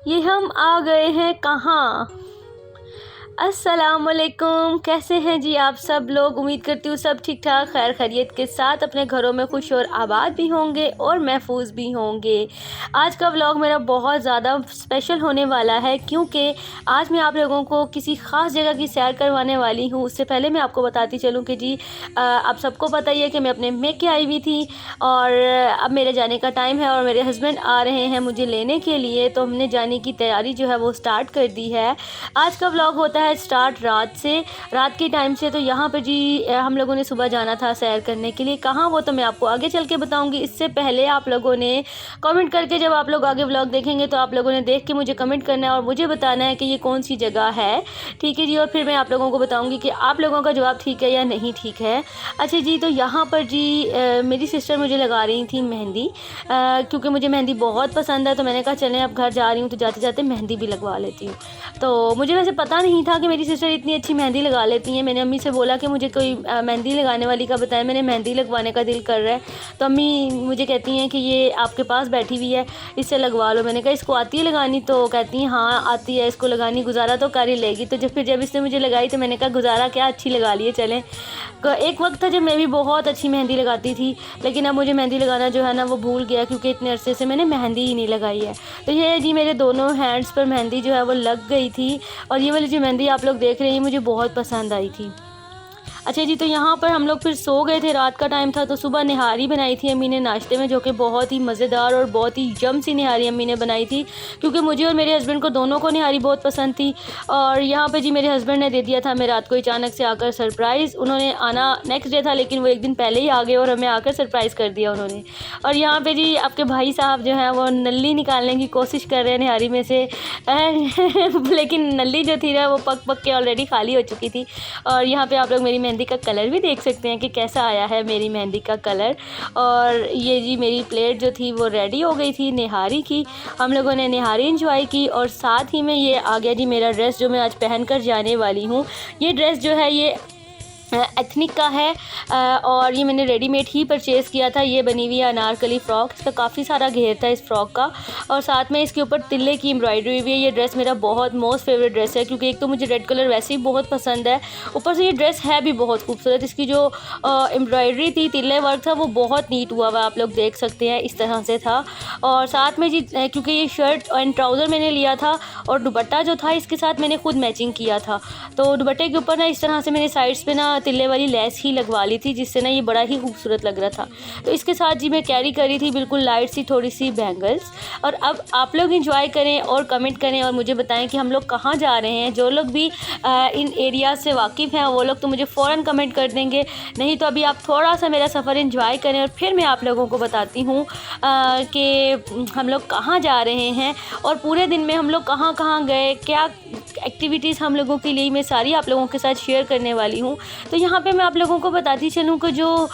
ये हम आ गए हैं कहाँ। अस्सलामुअलैकुम, कैसे हैं जी आप सब लोग। उम्मीद करती हूँ सब ठीक ठाक खैर खैरियत के साथ अपने घरों में खुश और आबाद भी होंगे और महफूज भी होंगे। आज का व्लॉग मेरा बहुत ज़्यादा स्पेशल होने वाला है क्योंकि आज मैं आप लोगों को किसी ख़ास जगह की सैर करवाने वाली हूँ। उससे पहले मैं आपको बताती चलूँ कि जी आप सबको पता ही है कि मैं अपने मेके आई हुई थी और अब मेरे जाने का टाइम है और मेरे हस्बैंड आ रहे हैं मुझे लेने के लिए, तो हमने जाने की तैयारी जो है वो स्टार्ट कर दी है। आज का व्लॉग होता है स्टार्ट रात से, रात के टाइम से। तो यहाँ पे जी हम लोगों ने सुबह जाना था सैर करने के लिए। कहाँ वो तो मैं आपको आगे चल के बताऊंगी। इससे पहले आप लोगों ने कमेंट करके, जब आप लोग आगे व्लॉग देखेंगे तो आप लोगों ने देख के मुझे कमेंट करना है और मुझे बताना है कि ये कौन सी जगह है, ठीक है जी। और फिर मैं आप लोगों को बताऊँगी कि आप लोगों का जवाब ठीक है या नहीं ठीक है। अच्छा जी, तो यहाँ पर जी मेरी सिस्टर मुझे लगा रही थी मेहंदी, क्योंकि मुझे मेहंदी बहुत पसंद है। तो मैंने कहा चलें अब घर जा रही हूँ तो जाते जाते मेहंदी भी लगवा लेती हूँ। तो मुझे वैसे पता नहीं था कि मेरी सिस्टर इतनी अच्छी मेहंदी लगा लेती हैं। मैंने अम्मी से बोला कि मुझे कोई मेहंदी लगाने वाली का बताएं, मैंने मेहंदी लगवाने का दिल कर रहा है। तो अम्मी मुझे कहती हैं कि ये आपके पास बैठी हुई है, इससे लगवा लो। मैंने कहा इसको आती है लगानी? तो कहती हैं हाँ आती है, इसको लगानी गुजारा तो कर ही लेगी। तो जब इसने मुझे लगाई तो मैंने कहा गुजारा क्या, अच्छी लगा लिए चलें। एक वक्त था जब मैं भी बहुत अच्छी मेहंदी लगाती थी, लेकिन अब मुझे मेहंदी लगाना जो है ना वो भूल गया, क्योंकि इतने अरसे से मैंने मेहंदी ही नहीं लगाई है। तो ये जी मेरे दोनों हैंड्स पर मेहंदी जो है वो लग गई थी और ये वाली जो मेहंदी आप लोग देख रहे हैं मुझे बहुत पसंद आई थी। अच्छा जी, तो यहाँ पर हम लोग फिर सो गए थे, रात का टाइम था। तो सुबह निहारी बनाई थी अम्मी ने नाश्ते में, जो कि बहुत ही मज़ेदार और बहुत ही यम सी निहारी अम्मी ने बनाई थी, क्योंकि मुझे और मेरे हस्बैंड को दोनों को निहारी बहुत पसंद थी। और यहाँ पे जी मेरे हस्बैंड ने दे दिया था हमें रात को अचानक से आकर सरप्राइज़। उन्होंने आना नेक्स्ट डे था, लेकिन वो एक दिन पहले ही आ गए और हमें आकर सरप्राइज़ कर दिया उन्होंने। और यहाँ पर जी आपके भाई साहब जो हैं वो नल्ली निकालने की कोशिश कर रहे हैं निहारी में से लेकिन नल्ली जो थी ना वो पक पक के ऑलरेडी खाली हो चुकी थी। और यहाँ पे आप लोग मेरी मेहंदी का कलर भी देख सकते हैं कि कैसा आया है मेरी मेहंदी का कलर। और ये जी मेरी प्लेट जो थी वो रेडी हो गई थी निहारी की। हम लोगों ने निहारी एंजॉय की और साथ ही में ये आ गया जी मेरा ड्रेस जो मैं आज पहन कर जाने वाली हूँ। ये ड्रेस जो है ये एथनिक का है और ये मैंने रेडीमेड ही परचेज़ किया था। ये बनी हुई है अनारकली फ़्रॉक, इसका काफ़ी सारा घेर था इस फ्रॉक का और साथ में इसके ऊपर तिल्ले की एम्ब्रॉयडरी हुई है। ये ड्रेस मेरा बहुत मोस्ट फेवरेट ड्रेस है, क्योंकि एक तो मुझे रेड कलर वैसे ही बहुत पसंद है, ऊपर से ये ड्रेस है भी बहुत खूबसूरत। इसकी जो एम्ब्रॉयडरी थी, तिल्ले वर्क था, वो बहुत नीट हुआ हुआ आप लोग देख सकते हैं, इस तरह से था। और साथ में जी क्योंकि ये शर्ट एंड ट्राउज़र मैंने लिया था और दुपट्टा जो था इसके साथ मैंने खुद मैचिंग किया था। तो दुपट्टे के ऊपर ना इस तरह से मैंने साइड्स पे ना तिल्ले वाली लेस ही लगवा ली थी, जिससे ना ये बड़ा ही खूबसूरत लग रहा था। तो इसके साथ जी मैं कैरी करी थी बिल्कुल लाइट सी थोड़ी सी बैंगल्स। और अब आप लोग इंजॉय करें और कमेंट करें और मुझे बताएं कि हम लोग कहाँ जा रहे हैं। जो लोग भी इन एरिया से वाकिफ़ हैं वो लोग तो मुझे फ़ौरन कमेंट कर देंगे, नहीं तो अभी आप थोड़ा सा मेरा सफ़र इंजॉय करें और फिर मैं आप लोगों को बताती हूँ कि हम लोग कहाँ जा रहे हैं और पूरे दिन में हम लोग कहाँ कहाँ गए, क्या एक्टिविटीज़ हम लोगों के लिए, मैं सारी आप लोगों के साथ शेयर करने वाली हूँ। तो यहाँ पे मैं आप लोगों को बताती चलूँ कि जो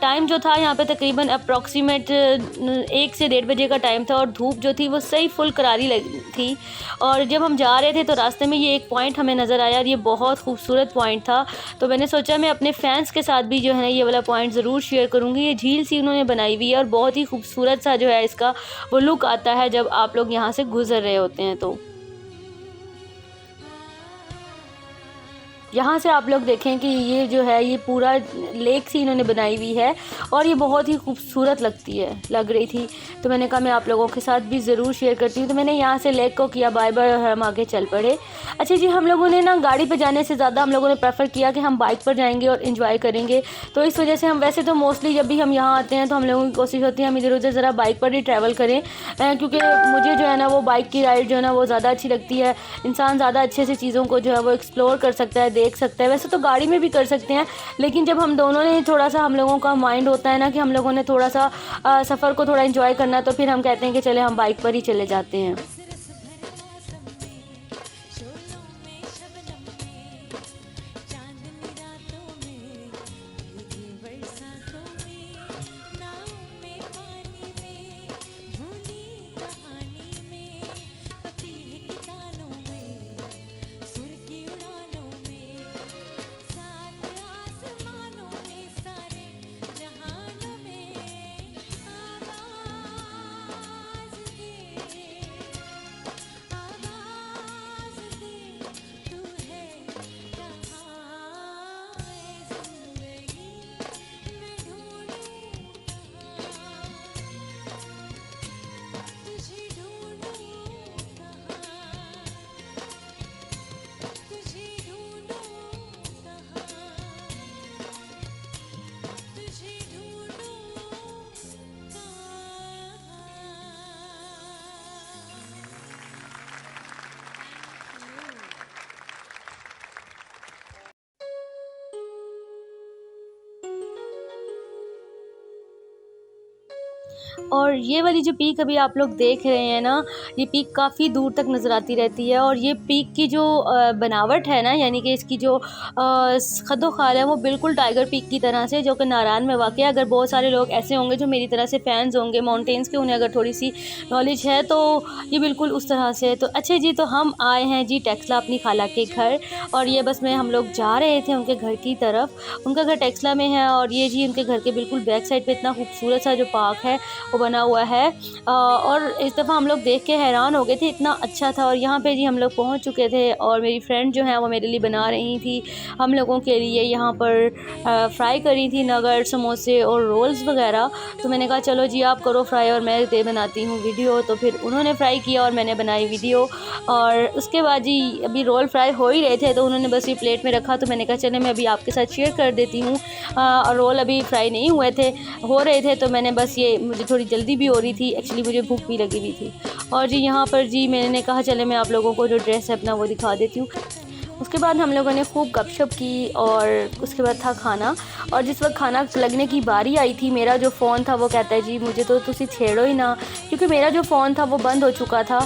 टाइम जो था यहाँ पे तकरीबन अप्रॉक्सीमेट 1 से 1:30 बजे का टाइम था और धूप जो थी वो सही फुल करारी लगी थी। और जब हम जा रहे थे तो रास्ते में ये एक पॉइंट हमें नज़र आया और ये बहुत खूबसूरत पॉइंट था। तो मैंने सोचा मैं अपने फैंस के साथ भी जो है ना ये वाला पॉइंट ज़रूर शेयर करूँगी। ये झील सी उन्होंने बनाई हुई है और बहुत ही खूबसूरत सा जो है इसका वो लुक आता है जब आप लोग यहाँ से गुज़र रहे होते हैं। तो यहाँ से आप लोग देखें कि ये जो है ये पूरा लेक सी इन्होंने बनाई हुई है और ये बहुत ही खूबसूरत लग रही थी। तो मैंने कहा मैं आप लोगों के साथ भी ज़रूर शेयर करती हूँ। तो मैंने यहाँ से लेक को किया बाय बाय और हम आगे चल पड़े। अच्छा जी, हम लोगों ने ना गाड़ी पे जाने से ज़्यादा हम लोगों ने प्रेफर किया कि हम बाइक पर जाएंगे और इन्जॉय करेंगे। तो इस वजह से हम वैसे तो मोस्टली जब भी हम यहाँ आते हैं तो हम लोगों की कोशिश होती है हम इधर उधर ज़रा बाइक पर ही ट्रैवल करें, क्योंकि मुझे जो है ना वो बाइक की राइड जो है ना वो ज़्यादा अच्छी लगती है। इंसान ज़्यादा अच्छे से चीज़ों को जो है वो एक्सप्लोर कर सकता है, देख सकता है। वैसे तो गाड़ी में भी कर सकते हैं, लेकिन जब हम दोनों ने थोड़ा सा हम लोगों का माइंड होता है ना कि हम लोगों ने थोड़ा सा सफ़र को थोड़ा एंजॉय करना है, तो फिर हम कहते हैं कि चले हम बाइक पर ही चले जाते हैं। और ये वाली जो पीक अभी आप लोग देख रहे हैं ना, ये पीक काफ़ी दूर तक नज़र आती रहती है। और ये पीक की जो बनावट है ना, यानी कि इसकी जो खदोखाल है वो बिल्कुल टाइगर पीक की तरह से, जो कि नारायण में वाक़ है। अगर बहुत सारे लोग ऐसे होंगे जो मेरी तरह से फ़ैन्स होंगे माउंटेन्स के, उन्हें अगर थोड़ी सी नॉलेज है तो ये बिल्कुल उस तरह से है। तो अच्छा जी, तो हम आए हैं जी टेक्सला अपनी खाला के घर, और ये बस में हम लोग जा रहे थे उनके घर की तरफ। उनका घर टेक्सला में है, और ये जी उनके घर के बिल्कुल बैक साइड पे इतना खूबसूरत सा जो पार्क है वो बना हुआ है। और इस दफ़ा हम लोग देख के हैरान हो गए थे, इतना अच्छा था। और यहाँ पे जी हम लोग पहुँच चुके थे, और मेरी फ्रेंड जो है वो मेरे लिए बना रही थी हम लोगों के लिए यहाँ पर फ्राई करी थी नगट, समोसे और रोल्स वगैरह। तो मैंने कहा चलो जी आप करो फ्राई और मैं दे बनाती हूँ वीडियो। तो फिर उन्होंने फ्राई किया और मैंने बनाई वीडियो। और उसके बाद जी अभी रोल फ्राई हो ही रहे थे, तो उन्होंने बस ये प्लेट में रखा, तो मैंने कहा चले मैं अभी आपके साथ शेयर कर देती हूँ। और रोल अभी फ्राई नहीं हुए थे, हो रहे थे, तो मैंने बस ये, मुझे थोड़ी जल्दी भी हो रही थी एक्चुअली, मुझे भूख भी लगी हुई थी। और जी यहाँ पर जी मैंने कहा चले मैं आप लोगों को जो ड्रेस है अपना वो दिखा देती हूँ। उसके बाद हम लोगों ने खूब गपशप की, और उसके बाद था खाना। और जिस वक्त खाना लगने की बारी आई थी, मेरा जो फ़ोन था वो कहता है जी मुझे तो तुसी छेड़ो ही ना, क्योंकि मेरा जो फ़ोन था वो बंद हो चुका था।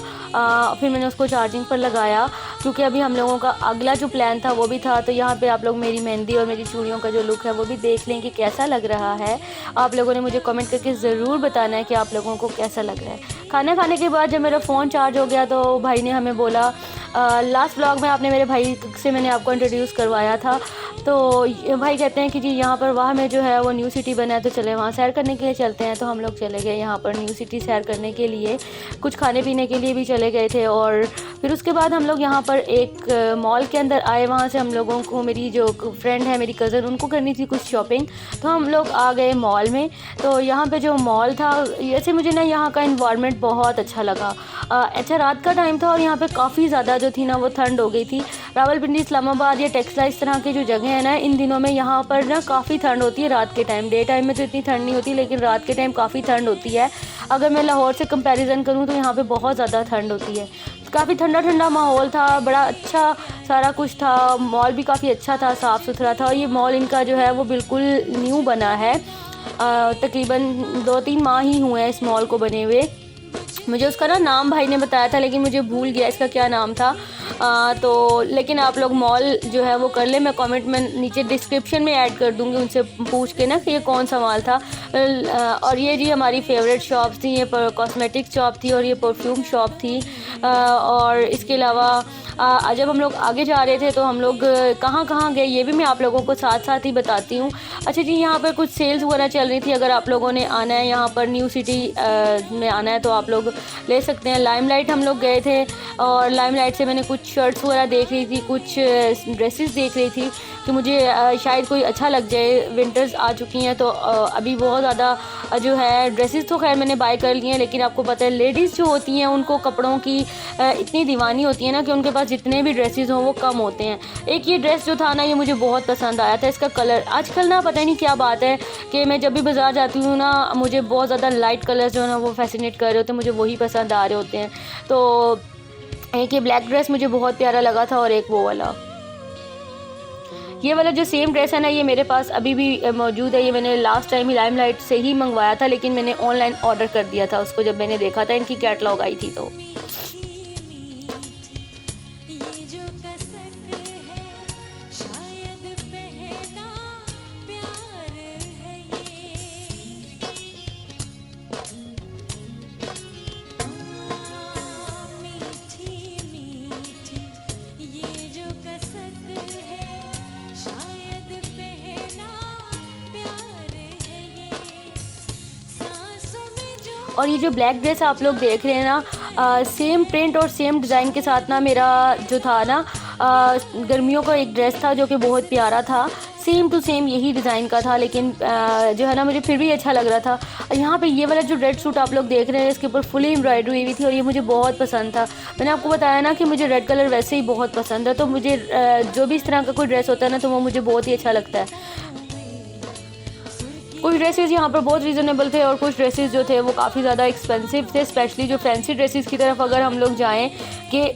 फिर मैंने उसको चार्जिंग पर लगाया, क्योंकि अभी हम लोगों का अगला जो प्लान था वो भी था। तो यहाँ पे आप लोग मेरी मेहंदी और मेरी चूड़ियों का जो लुक है वो भी देख लें कि कैसा लग रहा है। आप लोगों ने मुझे कमेंट करके ज़रूर बताना है कि आप लोगों को कैसा लग रहा है। खाना खाने के बाद जब मेरा फ़ोन चार्ज हो गया, तो भाई ने हमें बोला, लास्ट व्लॉग में आपने मेरे भाई से मैंने आपको इंट्रोड्यूस करवाया था, तो भाई कहते हैं कि जी यहाँ पर वाह में जो है वो न्यू सिटी बना है, तो चले वहाँ सैर करने के लिए चलते हैं। तो हम लोग चले गए यहाँ पर न्यू सिटी सैर करने के लिए, कुछ खाने पीने के लिए भी चले गए थे। और फिर उसके बाद हम लोग यहाँ पर एक मॉल के अंदर आए, वहाँ से हम लोगों को, मेरी जो फ्रेंड है मेरी कज़न, उनको करनी थी कुछ शॉपिंग, तो हम लोग आ गए मॉल में। तो यहाँ पे जो मॉल था, ऐसे मुझे ना यहाँ का इन्वायरमेंट बहुत अच्छा लगा। अच्छा रात का टाइम था, और यहाँ पे काफ़ी ज़्यादा जो थी ना वो ठंड हो गई थी। रावलपिंडी, इस्लामाबाद या टेक्सला, इस तरह की जो जगह है ना, इन दिनों में यहाँ पर ना काफ़ी ठंड होती है रात के टाइम। डे टाइम में तो इतनी ठंड नहीं होती, लेकिन रात के टाइम काफ़ी ठंड होती है। अगर मैं लाहौर से कंपैरिजन करूँ तो यहाँ पे बहुत ज़्यादा ठंड होती है। काफ़ी ठंडा ठंडा माहौल था, बड़ा अच्छा सारा कुछ था। मॉल भी काफ़ी अच्छा था, साफ़ सुथरा था। और ये मॉल इनका जो है वो बिल्कुल न्यू बना है, तकरीबन 2-3 माह ही हुए हैं इस मॉल को बने हुए। मुझे उसका ना नाम भाई ने बताया था, लेकिन मुझे भूल गया इसका क्या नाम था। तो लेकिन आप लोग मॉल जो है वो कर ले, मैं कमेंट में नीचे डिस्क्रिप्शन में ऐड कर दूँगी, उनसे पूछ के ना कि ये कौन सा मॉल था। और ये जी हमारी फेवरेट शॉप थी, ये कॉस्मेटिक शॉप थी, और ये परफ्यूम शॉप थी। और इसके अलावा जब हम लोग आगे जा रहे थे तो हम लोग कहाँ कहाँ गए ये भी मैं आप लोगों को साथ साथ ही बताती हूँ। अच्छा जी, यहाँ पर कुछ सेल्स वगैरह चल रही थी। अगर आप लोगों ने आना है यहाँ पर न्यू सिटी में आना है तो आप लोग ले सकते हैं। लाइमलाइट हम लोग गए थे, और लाइमलाइट से मैंने कुछ शर्ट्स वगैरह देख रही थी, कुछ ड्रेसेस देख रही थी कि मुझे शायद कोई अच्छा लग जाए। विंटर्स आ चुकी हैं, तो अभी बहुत ज़्यादा जो है ड्रेसेस तो खैर मैंने बाय कर लिए हैं, लेकिन आपको पता है लेडीज़ जो होती हैं उनको कपड़ों की इतनी दीवानी होती है ना कि उनके पास जितने भी ड्रेसेस हों वो कम होते हैं। एक ये ड्रेस जो था ना, ये मुझे बहुत पसंद आया था। इसका कलर आजकल ना पता नहीं क्या बात है कि मैं जब भी बाज़ार जाती हूँ ना, मुझे बहुत ज़्यादा लाइट कलर्स जो है ना वो फैसिनेट कर रहे होते हैं, मुझे वही पसंद आ रहे होते हैं। तो एक ये ब्लैक ड्रेस मुझे बहुत प्यारा लगा था, और एक वो वाला, ये वाला जो सेम ड्रेस है ना, ये मेरे पास अभी भी मौजूद है। ये मैंने लास्ट टाइम ही लाइमलाइट से ही मंगवाया था, लेकिन मैंने ऑनलाइन ऑर्डर कर दिया था उसको जब मैंने देखा था इनकी कैटलॉग आई थी। तो और ये जो ब्लैक ड्रेस आप लोग देख रहे हैं ना, सेम प्रिंट और सेम डिज़ाइन के साथ ना मेरा जो था ना गर्मियों का एक ड्रेस था जो कि बहुत प्यारा था, सेम टू सेम यही डिज़ाइन का था, लेकिन जो है ना मुझे फिर भी अच्छा लग रहा था। यहाँ पे ये वाला जो रेड सूट आप लोग देख रहे हैं, इसके ऊपर फुली एम्ब्रॉयडरी हुई थी, और ये मुझे बहुत पसंद था। मैंने आपको बताया ना कि मुझे रेड कलर वैसे ही बहुत पसंद है, तो मुझे जो भी इस तरह का कोई ड्रेस होता है ना, तो वो मुझे बहुत ही अच्छा लगता है। कुछ ड्रेसेस यहाँ पर बहुत रीज़नेबल थे, और कुछ ड्रेसेस जो थे वो काफ़ी ज़्यादा एक्सपेंसिव थे। स्पेशली जो फैंसी ड्रेसेस की तरफ अगर हम लोग जाएँ, कि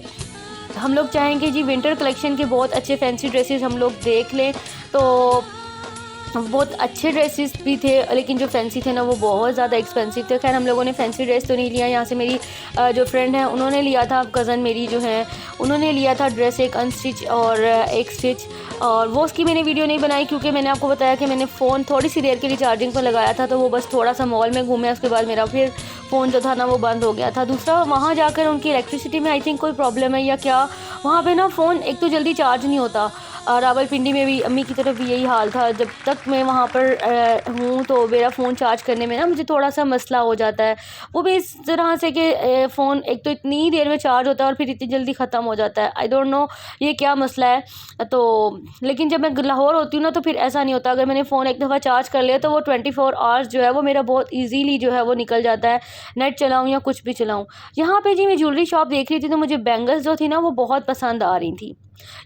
हम लोग चाहेंगे जी विंटर कलेक्शन के बहुत अच्छे फैंसी ड्रेसेस हम लोग देख लें, तो बहुत अच्छे ड्रेसेस भी थे, लेकिन जो फैंसी थे ना वो बहुत ज़्यादा एक्सपेंसिव थे। खैर हम लोगों ने फैंसी ड्रेस तो नहीं लिया, यहाँ से मेरी जो फ्रेंड है उन्होंने लिया था, कज़न मेरी जो है उन्होंने लिया था ड्रेस, एक अनस्टिच और एक स्टिच। और वो उसकी मैंने वीडियो नहीं बनाई क्योंकि मैंने आपको बताया कि मैंने फ़ोन थोड़ी सी देर के लिए चार्जिंग पर लगाया था, तो वो बस थोड़ा सा मॉल में घूमे, उसके बाद मेरा फिर फ़ोन जो था ना वो बंद हो गया था। दूसरा, वहाँ जाकर उनकी इलेक्ट्रिसिटी में आई थिंक कोई प्रॉब्लम है या क्या, वहाँ पे ना फ़ोन एक तो जल्दी चार्ज नहीं होता। रावलपिंडी में भी अम्मी की तरफ भी यही हाल था। जब तक मैं वहाँ पर हूँ तो मेरा फ़ोन चार्ज करने में ना मुझे थोड़ा सा मसला हो जाता है। वो भी इस तरह से कि फ़ोन एक तो इतनी देर में चार्ज होता है और फिर इतनी जल्दी ख़त्म हो जाता है। आई डोंट नो ये क्या मसला है। तो लेकिन जब मैं लाहौर होती हूँ ना तो फिर ऐसा नहीं होता। अगर मैंने फ़ोन एक दफ़ा चार्ज कर लिया तो वो 24 आवर्स जो है वो मेरा बहुत ईजीली जो है वो निकल जाता है, नेट चलाऊँ या कुछ भी चलाऊँ। यहाँ पे जी मैं ज्वेलरी शॉप देख रही थी तो मुझे बैंगल्स जो थी ना वो बहुत पसंद आ रही थी।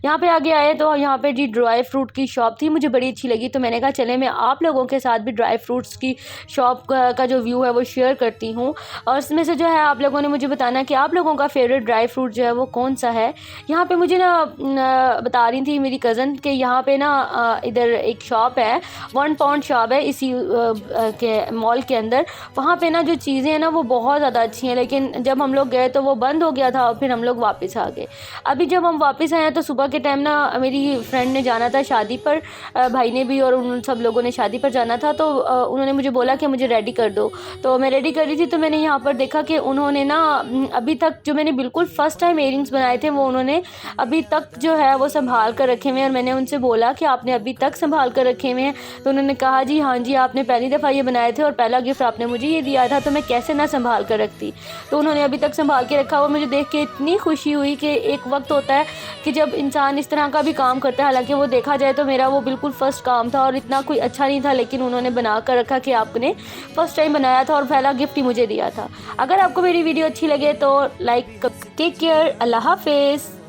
यहाँ पे आगे आए तो यहाँ पे जी ड्राई फ्रूट की शॉप थी, मुझे बड़ी अच्छी लगी, तो मैंने कहा चले मैं आप लोगों के साथ भी ड्राई फ्रूट्स की शॉप का जो व्यू है वो शेयर करती हूँ। और इसमें से जो है आप लोगों ने मुझे बताना कि आप लोगों का फेवरेट ड्राई फ्रूट जो है वो कौन सा है। यहाँ पे मुझे ना बता रही थी मेरी कज़न कि यहाँ पे ना इधर एक शॉप है, 1 पाउंड शॉप है इसी के मॉल के अंदर। वहाँ पे ना जो चीज़ें हैं ना वो बहुत ज़्यादा अच्छी हैं, लेकिन जब हम लोग गए तो वो बंद हो गया था और फिर हम लोग वापस आ गए। अभी जब हम वापस आए तो सुबह के टाइम ना मेरी फ्रेंड ने जाना था शादी पर, भाई ने भी और उन सब लोगों ने शादी पर जाना था, तो उन्होंने मुझे बोला कि मुझे रेडी कर दो। तो मैं रेडी कर रही थी तो मैंने यहाँ पर देखा कि उन्होंने ना अभी तक जो मैंने बिल्कुल फ़र्स्ट टाइम इयरिंग्स बनाए थे वो उन्होंने अभी तक जो है वो संभाल कर रखे हुए हैं। और मैंने उनसे बोला कि आपने अभी तक संभाल कर रखे हुए हैं, तो उन्होंने कहा जी हाँ जी, आपने पहली दफ़ा ये बनाए थे और पहला गिफ्ट आपने मुझे ये दिया था, तो मैं कैसे ना संभाल कर रखती। तो उन्होंने अभी तक संभाल के रखा हुआ। मुझे देख के इतनी खुशी हुई कि एक वक्त होता है कि जब इंसान इस तरह का भी काम करता है, हालांकि वो देखा जाए तो मेरा वो बिल्कुल फ़र्स्ट काम था और इतना कोई अच्छा नहीं था, लेकिन उन्होंने बना कर रखा कि आपने फ़र्स्ट टाइम बनाया था और पहला गिफ्ट ही मुझे दिया था। अगर आपको मेरी वीडियो अच्छी लगे तो लाइक, टेक केयर, अल्लाह हाफिज़।